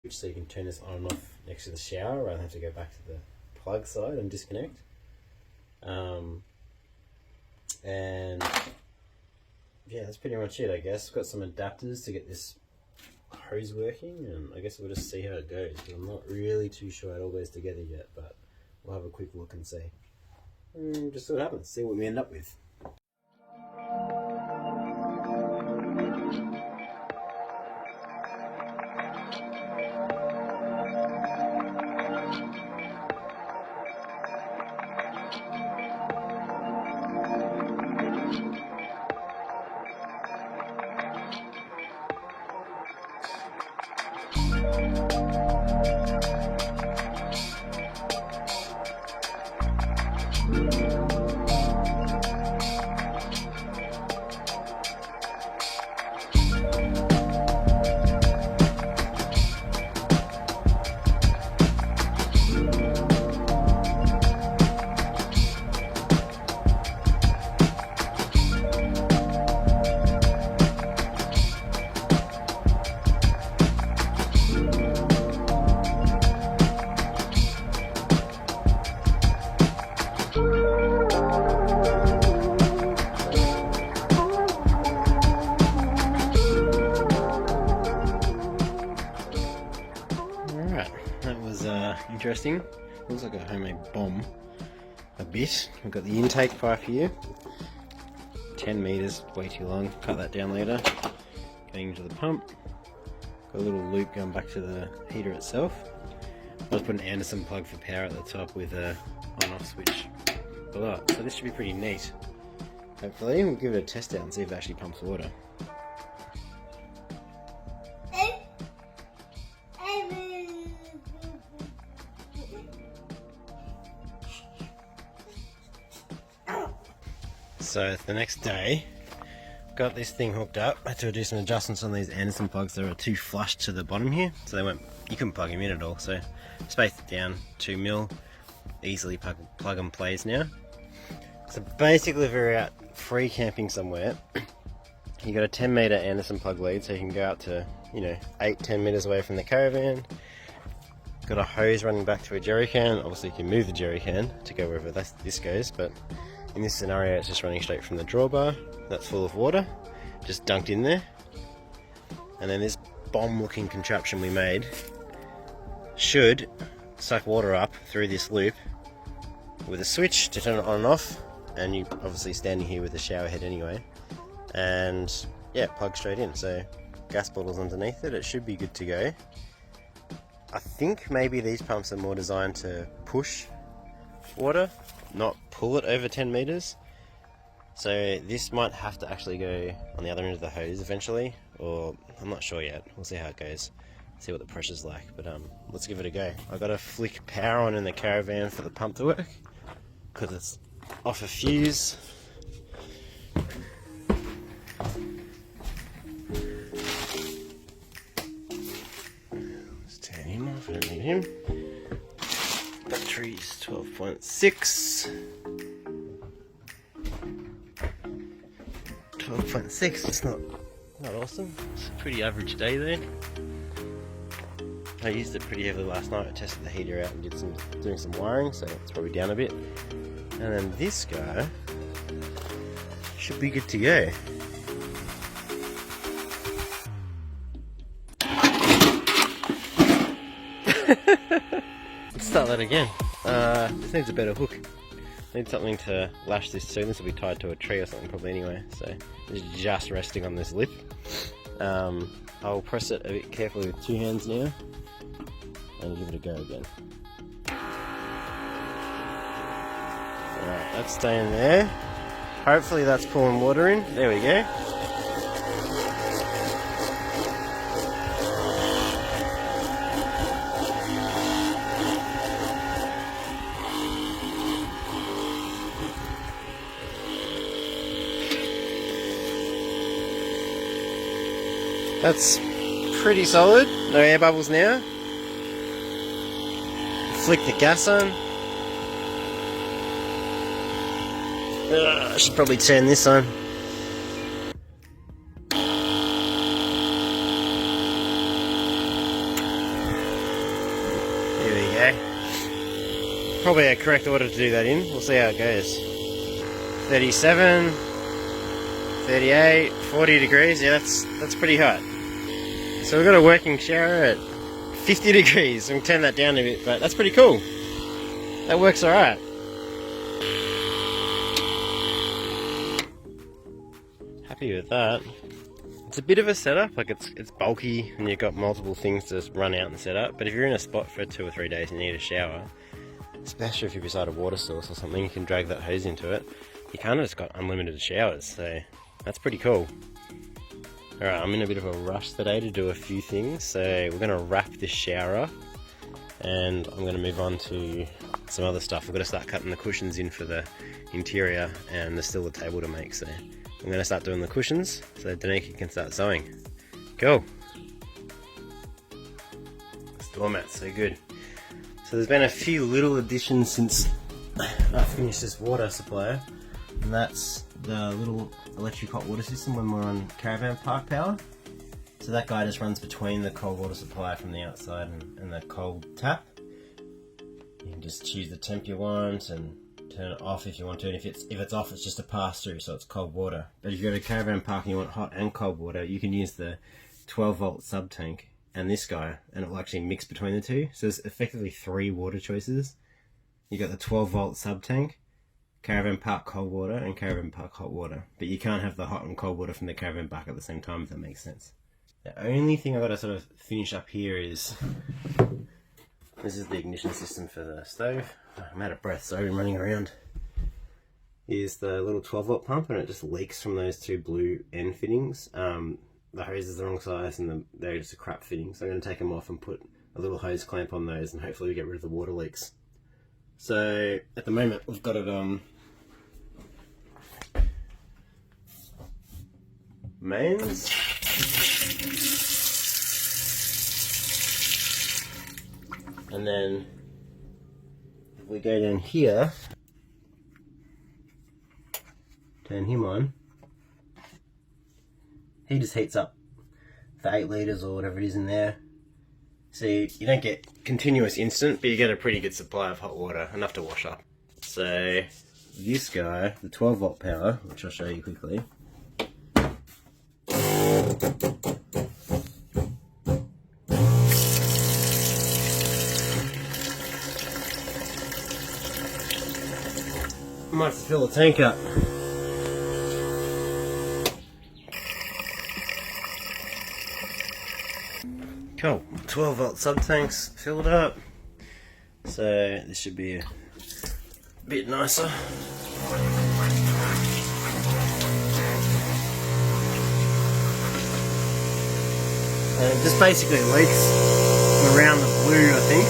so you can turn this on and off next to the shower rather than have to go back to the plug side and disconnect. And yeah, that's pretty much it, I guess. Got some adapters to get this hose working, and I guess we'll just see how it goes. I'm not really too sure how it all goes together yet, but we'll have a quick look and see. Just see what happens, see what we end up with. Interesting. Looks like a homemade bomb a bit. We've got the intake pipe here, 10 meters, way too long. Cut that down later. Going into the pump. Got a little loop going back to the heater itself. I'll just put an Anderson plug for power at the top with a on-off switch below. So this should be pretty neat. Hopefully we'll give it a test out and see if it actually pumps water. So it's the next day, got this thing hooked up. I had to do some adjustments on these Anderson plugs. They were too flush to the bottom here, so they weren't, you couldn't plug them in at all. So spaced it down 2mm, easily plug and plays now. So basically if you're out free camping somewhere, you got a 10 meter Anderson plug lead, so you can go out to, 8-10 meters away from the caravan. Got a hose running back to a jerry can. Obviously you can move the jerry can to go wherever this goes, but in this scenario it's just running straight from the drawbar. That's full of water, just dunked in there. And then this bomb looking contraption we made should suck water up through this loop with a switch to turn it on and off, and you obviously standing here with the shower head anyway, and yeah, plug straight in. So gas bottles underneath it, it should be good to go. I think maybe these pumps are more designed to push water, not pull it over 10 meters. So this might have to actually go on the other end of the hose eventually, or I'm not sure yet. We'll see how it goes, see what the pressure's like, but let's give it a go. I've got to flick power on in the caravan for the pump to work because it's off a fuse. Let's turn him off, I don't need him. Battery's 12.6. 12.6, it's not awesome. It's a pretty average day there. I used it pretty heavily last night. I tested the heater out and doing some wiring, so it's probably down a bit. And then this guy should be good to go. Let's start that again. This needs a better hook. I need something to lash this to. This will be tied to a tree or something probably anyway, so it's just resting on this lip. I'll press it a bit carefully with two hands now and give it a go again. Alright, that's staying there. Hopefully that's pulling water in. There we go. That's pretty solid. No air bubbles now. Flick the gas on. I should probably turn this on. go. Probably a correct order to do that in. We'll see how it goes. 37, 38, 40 degrees. Yeah, that's pretty hot. So we've got a working shower at 50 degrees. We can turn that down a bit, but that's pretty cool. That works alright. Happy with that. It's a bit of a setup, like it's bulky and you've got multiple things to run out and set up, but if you're in a spot for 2 or 3 days and you need a shower, especially if you're beside a water source or something, you can drag that hose into it. You kind of just got unlimited showers, so that's pretty cool. Alright, I'm in a bit of a rush today to do a few things, so we're going to wrap this shower up and I'm going to move on to some other stuff. We've got to start cutting the cushions in for the interior and there's still a table to make, so I'm going to start doing the cushions so Danica can start sewing. Cool. This doormat's so good. So there's been a few little additions since I finished this water supply, and that's the little electric hot water system when we're on Caravan Park power. So that guy just runs between the cold water supply from the outside and the cold tap. You can just choose the temp you want and turn it off if you want to, and if it's off it's just a pass through, so it's cold water. But if you go to Caravan Park and you want hot and cold water, you can use the 12 volt sub tank and this guy, and it will actually mix between the two. So there's effectively 3 water choices. You got the 12 volt sub tank, Caravan Park cold water, and Caravan Park hot water. But you can't have the hot and cold water from the Caravan Park at the same time, if that makes sense. The only thing I've got to sort of finish up here is, this is the ignition system for the stove. I'm out of breath, so I've been running around. Is the little 12 volt pump, and it just leaks from those 2 blue end fittings. The hose is the wrong size and they're just a crap fitting, so I'm going to take them off and put a little hose clamp on those and hopefully we get rid of the water leaks. So at the moment we've got it mains, and then if we go down here, turn him on, he just heats up for 8 litres or whatever it is in there. So you don't get continuous instant, but you get a pretty good supply of hot water, enough to wash up. So this guy, the 12 volt power, which I'll show you quickly. I might have to fill the tank up. Cool, 12 volt sub tanks filled up, so this should be a bit nicer. And it just basically leaks around the blue, I think.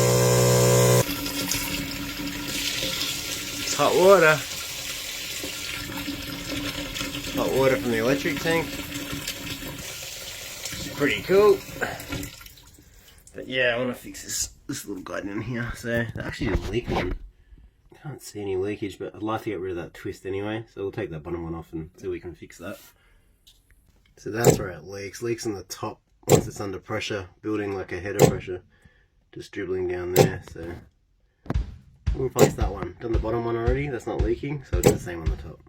It's hot water. Hot water from the electric tank. Pretty cool. But yeah, I want to fix this little guy down here. So there actually didn't leak one. Can't see any leakage, but I'd like to get rid of that twist anyway. So we'll take that bottom one off and see if we can fix that. So that's where it leaks. Leaks on the top once it's under pressure, building like a header pressure, just dribbling down there. So we'll replace that one. Done the bottom one already. That's not leaking, so I'll do the same on the top.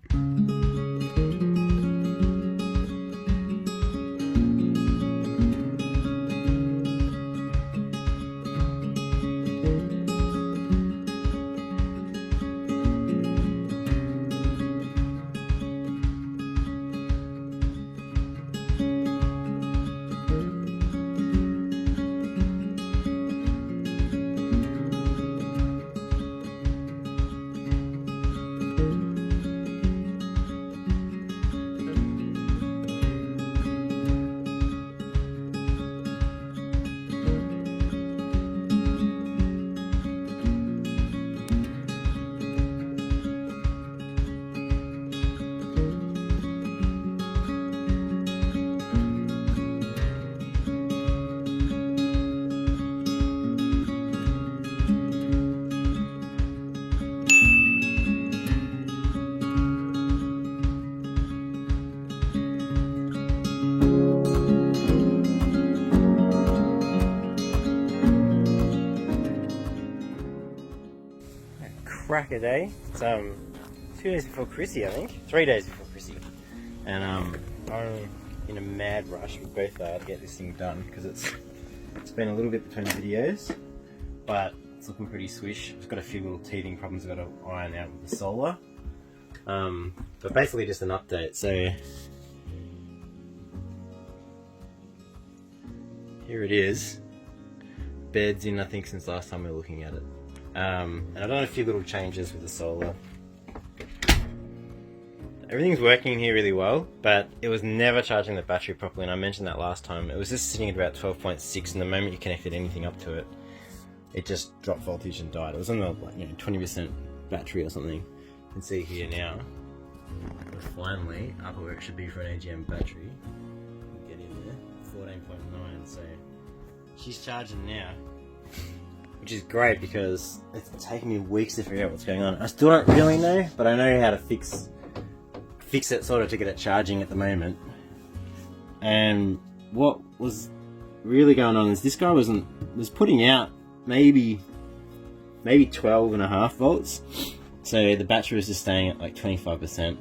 cracker day. It's 2 days before Chrissy, I think. 3 days before Chrissy. And I'm in a mad rush. We both are to get this thing done because it's been a little bit between videos, but it's looking pretty swish. It's got a few little teething problems I've got to iron out with the solar. But basically just an update. So here it is. Bed's in, I think, since last time we were looking at it. And I've done a few little changes with the solar. Everything's working here really well, but it was never charging the battery properly, and I mentioned that last time. It was just sitting at about 12.6, and the moment you connected anything up to it, it just dropped voltage and died. It was on the 20% battery or something. You can see here now, we're finally up where it should be for an AGM battery. Get in there, 14.9, so she's charging now, which is great because it's taken me weeks to figure out what's going on. I still don't really know, but I know how to fix it sort of to get it charging at the moment. And what was really going on is this guy was putting out maybe 12.5 volts, so the battery was just staying at like 25%,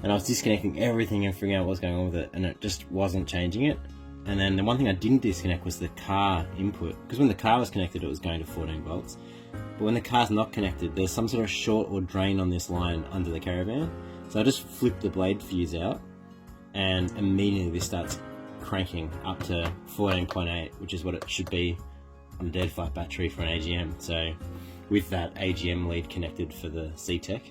and I was disconnecting everything and figuring out what was going on with it, and it just wasn't changing it. And then the one thing I didn't disconnect was the car input, because when the car was connected it was going to 14 volts, but when the car's not connected there's some sort of short or drain on this line under the Caravan. So I just flipped the blade fuse out, and immediately this starts cranking up to 14.8, which is what it should be on a dead flat battery for an AGM. So with that AGM lead connected for the C-Tech,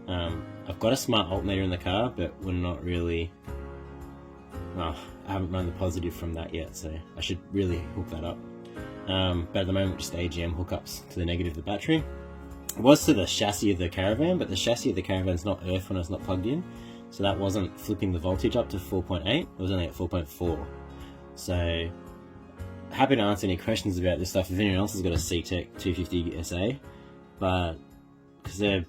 I've got a smart altmeter in the car, but we're not really, well, I haven't run the positive from that yet, so I should really hook that up. But at the moment just AGM hookups to the negative of the battery. It was to the chassis of the Caravan, but the chassis of the Caravan is not earth when it's not plugged in, so that wasn't flipping the voltage up to 4.8, it was only at 4.4. So happy to answer any questions about this stuff if anyone else has got a C-Tech 250 SA, but because there's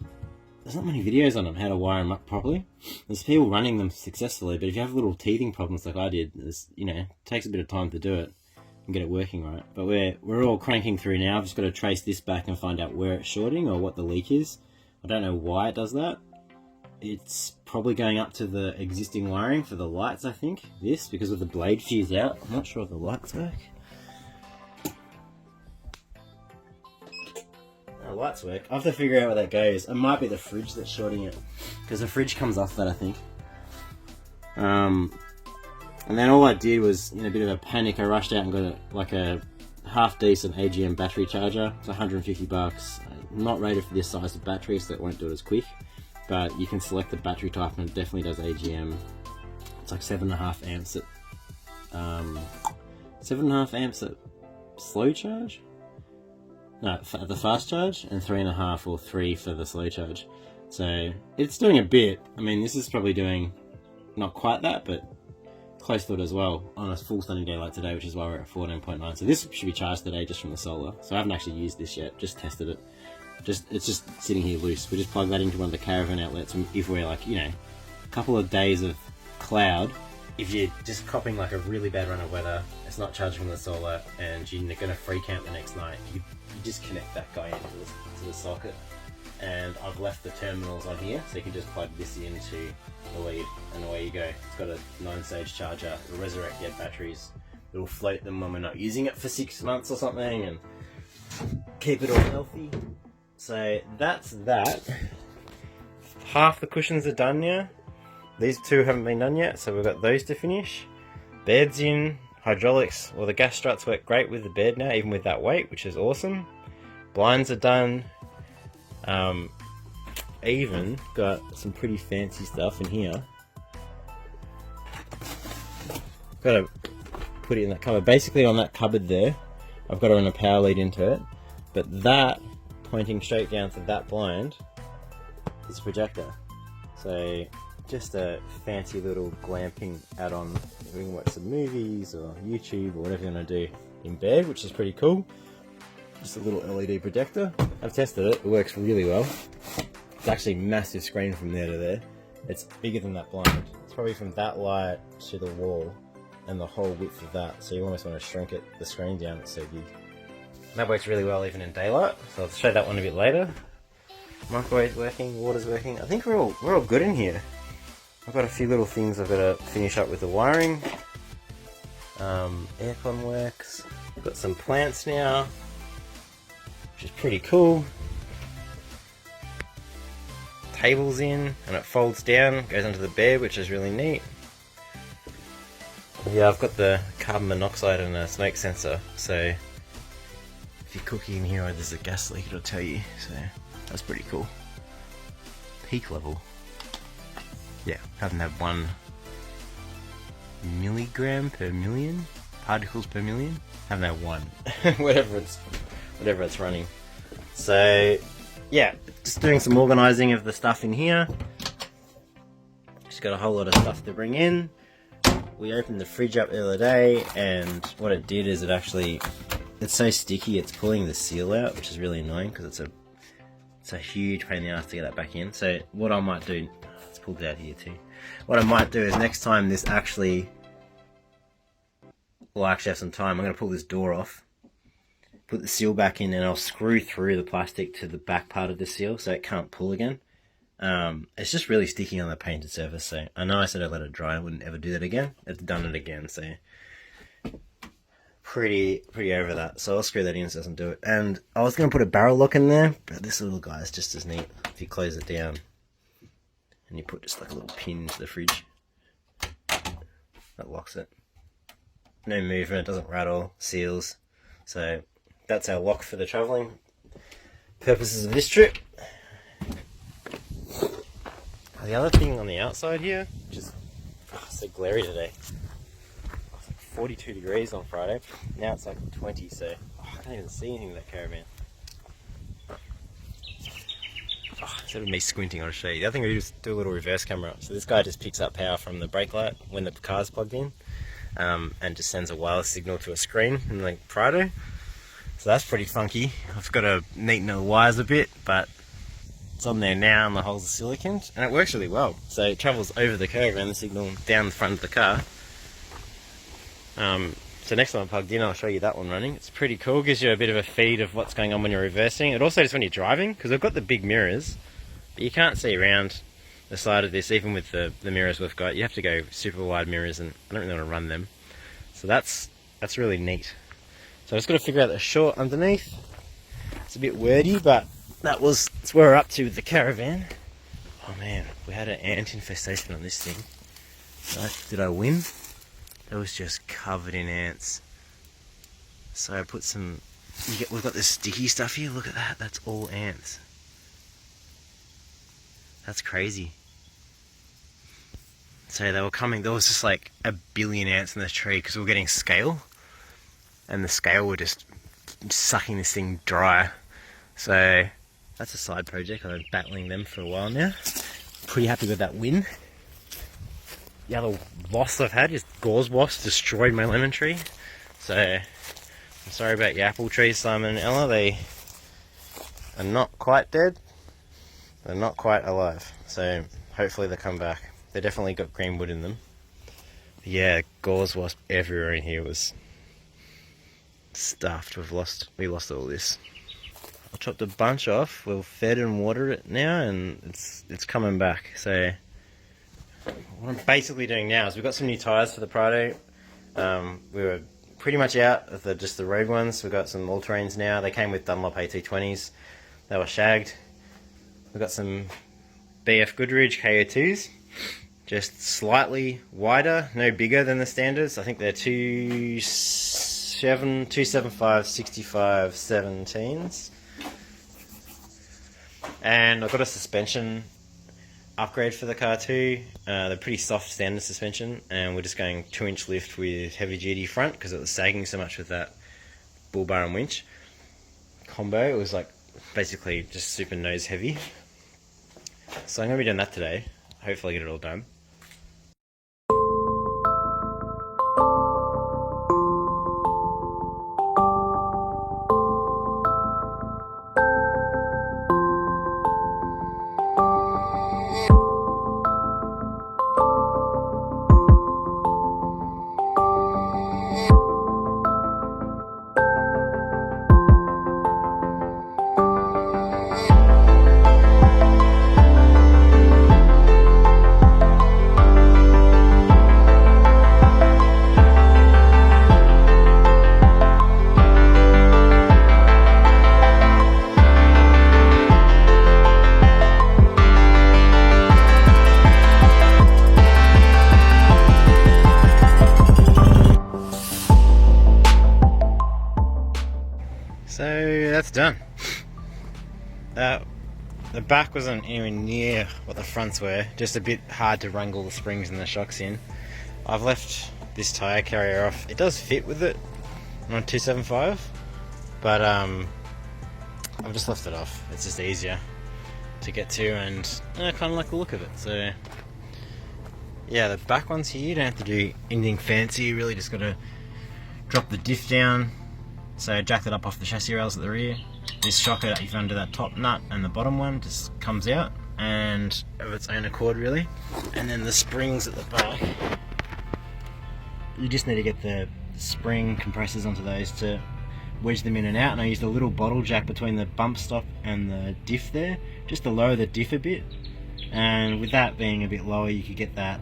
not many videos on them how to wire them up properly. There's people running them successfully, but if you have little teething problems like I did, it takes a bit of time to do it and get it working right. But we're all cranking through now. I've just got to trace this back and find out where it's shorting or what the leak is. I don't know why it does that. It's probably going up to the existing wiring for the lights, I think. This, because of the blade fuse out. I'm not sure if the lights work. The lights work. I have to figure out where that goes. It might be the fridge that's shorting it, because the fridge comes off that, I think. And then all I did was, in a bit of a panic, I rushed out and got a half decent AGM battery charger. It's 150 bucks. Not rated for this size of battery, so it won't do it as quick. But you can select the battery type, and it definitely does AGM. It's like 7.5 amps at 7.5 amps at slow charge. No, at the fast charge, and 3.5 or 3 for the slow charge. So it's doing a bit. I mean, this is probably doing not quite that, but close to it as well on a full sunny day like today, which is why we're at 14.9. So this should be charged today just from the solar. So I haven't actually used this yet, just tested it. It's just sitting here loose. We just plug that into one of the Caravan outlets, and if we're like, a couple of days of cloud, if you're just copping like a really bad run of weather, it's not charging from the solar, and you're going to free camp the next night, you just connect that guy into the socket. And I've left the terminals on here, so you can just plug this into the lead, and away you go. It's got a 9-stage charger. It'll resurrect dead batteries. It'll float them when we're not using it for 6 months or something, and keep it all healthy. So that's that. Half the cushions are done now. These two haven't been done yet, so we've got those to finish. Bed's in, hydraulics, well, the gas struts work great with the bed now, even with that weight, which is awesome. Blinds are done. Even got some pretty fancy stuff in here. Got to put it in that cupboard. Basically on that cupboard there, I've got to run a power lead into it, but that pointing straight down to that blind is a projector. So just a fancy little glamping add-on. We can watch some movies or YouTube or whatever you want to do in bed, which is pretty cool. Just a little LED projector. I've tested it, it works really well. It's actually a massive screen from there to there. It's bigger than that blind. It's probably from that light to the wall and the whole width of that, so you almost want to shrink the screen down, it's so big. And that works really well even in daylight, so I'll show that one a bit later. Microwave's working, water's working. I think we're all good in here. I've got a few little things I've got to finish up with the wiring. Aircon works. I've got some plants now, which is pretty cool. Table's in, and it folds down, goes onto the bed, which is really neat. Yeah, I've got the carbon monoxide and a smoke sensor, so if you're cooking in here or there's a gas leak, it'll tell you, so that's pretty cool. Peak level. Yeah, haven't had 1 milligram per million, particles per million. Haven't had 1, whatever it's running. So yeah, just doing some organising of the stuff in here. Just got a whole lot of stuff to bring in. We opened the fridge up the other day, and what it did is it's so sticky it's pulling the seal out, which is really annoying because it's a huge pain in the ass to get that back in. So what I might do, let's pull it out here too. What I might do is next time this actually have some time, I'm going to pull this door off, put the seal back in, and I'll screw through the plastic to the back part of the seal so it can't pull again. It's just really sticky on the painted surface, so I know I said I'd let it dry, I wouldn't ever do that again. It's done it again, so pretty over that. So I'll screw that in so it doesn't do it. And I was going to put a barrel lock in there, but this little guy is just as neat. If you close it down and you put just like a little pin into the fridge, that locks it. No movement, it doesn't rattle, seals. So that's our lock for the travelling purposes of this trip. The other thing on the outside here, which is so glary today, it's like 42 degrees on Friday, now it's like 20, so I can't even see anything in that caravan. Instead of me squinting, I'll show you. The other thing we do is do a little reverse camera up. So this guy just picks up power from the brake light when the car's plugged in, and just sends a wireless signal to a screen in the Prado. So that's pretty funky. I've got to neaten the wires a bit, but it's on there now and the holes are siliconed, and it works really well. So it travels over the caravan, the signal down the front of the car. So next time I'm plugged in, I'll show you that one running. It's pretty cool, gives you a bit of a feed of what's going on when you're reversing. It also just when you're driving, because we've got the big mirrors, but you can't see around the side of this, even with the mirrors we've got. You have to go super wide mirrors, and I don't really want to run them. So that's really neat. So I just got to figure out the short underneath. It's a bit wordy, but that's where we're up to with the caravan. Oh man, we had an ant infestation on this thing. Did I win? It was just covered in ants. So I put some, we've got this sticky stuff here, look at that, that's all ants. That's crazy. So they were coming, there was just like 1 billion ants in this tree because we were getting scale. And the scale were just sucking this thing dry. So that's a side project. I've been battling them for a while now. Pretty happy with that win. The other loss I've had is gauze wasps destroyed my lemon tree. So I'm sorry about your apple trees, Simon and Ella. They are not quite dead. They're not quite alive. So hopefully they come back. They definitely got green wood in them. But yeah, gauze wasp everywhere in here was stuffed. We lost all this. I chopped a bunch off. We've fed and watered it now, and it's coming back. So what I'm basically doing now is we've got some new tyres for the Prado. We were pretty much out of just the road ones. We've got some all-terrains now. They came with Dunlop AT20s. They were shagged. We've got some BF Goodrich KO2s. Just slightly wider, no bigger than the standards. I think they're 275 65 17s. And I've got a suspension upgrade for the car too. They're pretty soft standard suspension, and we're just going 2-inch lift with heavy duty front because it was sagging so much with that bull bar and winch combo. It was like basically just super nose heavy. So I'm going to be doing that today. Hopefully get it all done. So that's done. The back wasn't anywhere near what the fronts were, just a bit hard to wrangle the springs and the shocks in. I've left this tyre carrier off. It does fit with it on 275, but I've just left it off. It's just easier to get to, and I kind of like the look of it. So yeah, the back ones here, you don't have to do anything fancy. You really just got to drop the diff down, so jack it up off the chassis rails at the rear. This shocker that you've under that top nut and the bottom one just comes out, and of its own accord really. And then the springs at the back, you just need to get the spring compressors onto those to wedge them in and out. And I used a little bottle jack between the bump stop and the diff there, just to lower the diff a bit. And with that being a bit lower, you could get that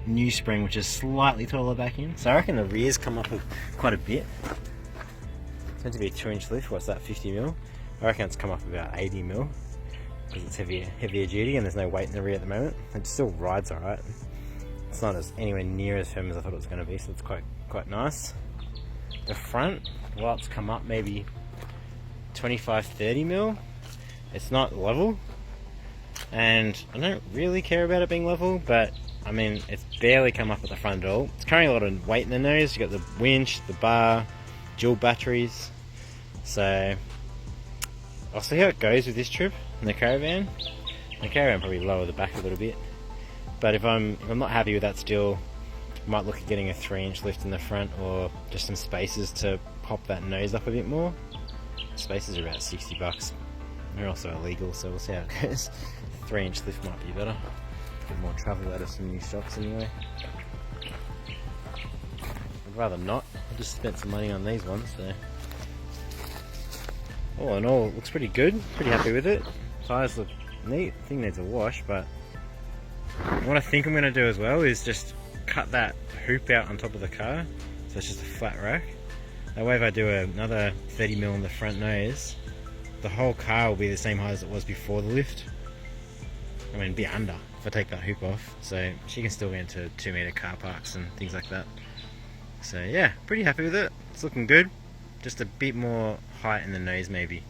new spring, which is slightly taller back in. So I reckon the rears come up quite a bit. It's meant to be a 2-inch lift. What's that, 50 mil? I reckon it's come up about 80 mil because it's heavier duty and there's no weight in the rear at the moment. It still rides alright. It's not anywhere near as firm as I thought it was going to be, so it's quite nice. The front, well, it's come up maybe 25-30 mil. It's not level, and I don't really care about it being level, but I mean, it's barely come up at the front at all. It's carrying a lot of weight in the nose. You've got the winch, the bar, dual batteries. So I'll see how it goes with this trip in the Caravan. The Caravan probably lower the back a little bit, but if I'm not happy with that still, I might look at getting a 3-inch lift in the front, or just some spacers to pop that nose up a bit more. Spacers are about $60. They're also illegal, so we'll see how it goes. 3-inch lift might be better. Get more travel out of some new shocks anyway. I'd rather not. I just spent some money on these ones, so all in all, it looks pretty good. Pretty happy with it. Tyres look neat. Thing needs a wash, but what I think I'm going to do as well is just cut that hoop out on top of the car, so it's just a flat rack. That way if I do another 30 mil on the front nose, the whole car will be the same height as it was before the lift. I mean, be under if I take that hoop off, so she can still get into 2-meter car parks and things like that. So yeah, pretty happy with it. It's looking good. Just a bit more height in the nose maybe.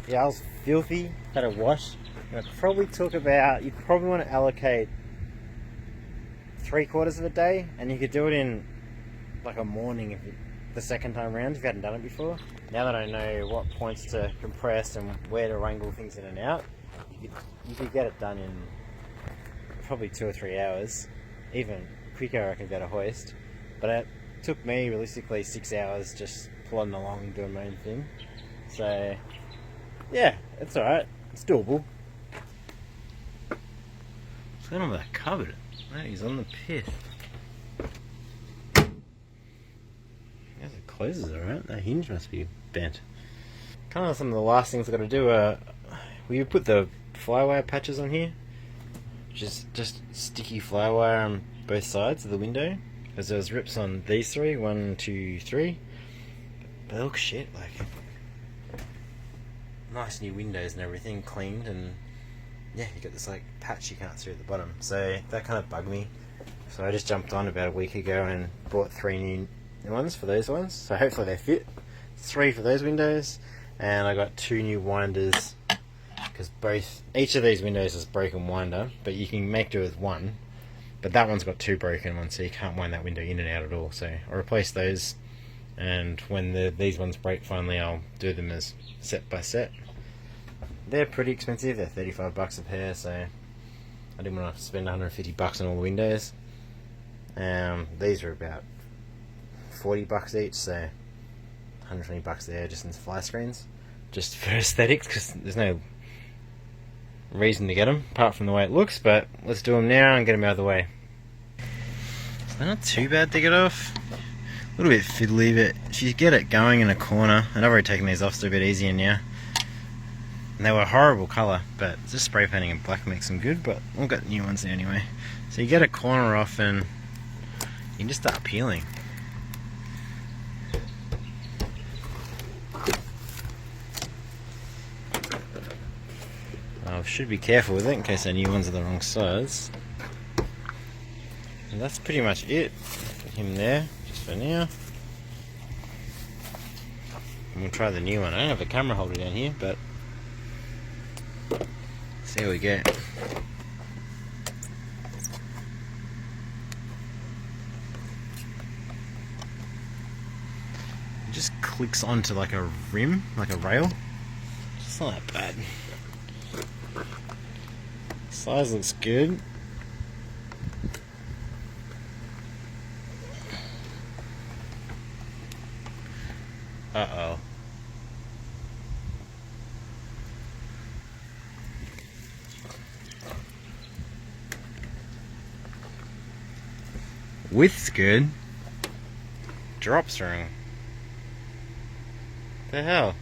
Yeah, I was filthy, had a wash. And it probably took about, you'd probably want to allocate 3/4 of a day, and you could do it in like a morning the second time around if you hadn't done it before. Now that I know what points to compress and where to wrangle things in and out, you could get it done in probably 2 or 3 hours, even quicker I reckon, without a hoist. But it took me realistically 6 hours just plodding along doing my own thing. So yeah, it's alright, it's doable. What's going on with that cupboard? Oh, he's on the piss. Yes, it closes alright. That hinge must be bent. Kind of some of the last things I've got to do. We put the flywire patches on here, which is just sticky flywire on both sides of the window, because there was rips on these 3, 1, 2, 3, but they look shit. Like, nice new windows and everything, cleaned, and yeah, you got this like patch you can't see at the bottom, so that kind of bugged me. So I just jumped on about a week ago and bought 3 new ones for those ones, so hopefully they fit. 3 for those windows, and I got 2 new winders, because each of these windows is broken winder, but you can make do with 1, but that one's got 2 broken ones, so you can't wind that window in and out at all. So I'll replace those, and when these ones break finally, I'll do them as set by set. They're pretty expensive. They're $35 a pair, so I didn't want to spend $150 on all the windows. These are about $40 each, so $120 there just in fly screens, just for aesthetics, because there's no reason to get them apart from the way it looks. But let's do them now and get them out of the way. They're not too bad to get off. A little bit fiddly, but if you get it going in a corner, and I've already taken these off, so they're a bit easier now. And they were a horrible colour, but just spray painting in black makes them good, but we've got new ones there anyway. So you get a corner off and you can just start peeling. I should be careful with it in case our new ones are the wrong size. And that's pretty much it. Put him there, just for now. And we'll try the new one. I don't have a camera holder down here, but see how we go. It just clicks onto like a rim, like a rail. It's not that bad. Size looks good. Uh-oh. Width's good. Drop's wrong. The hell?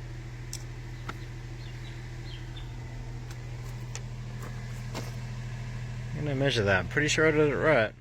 I'm gonna measure that. I'm pretty sure I did it right.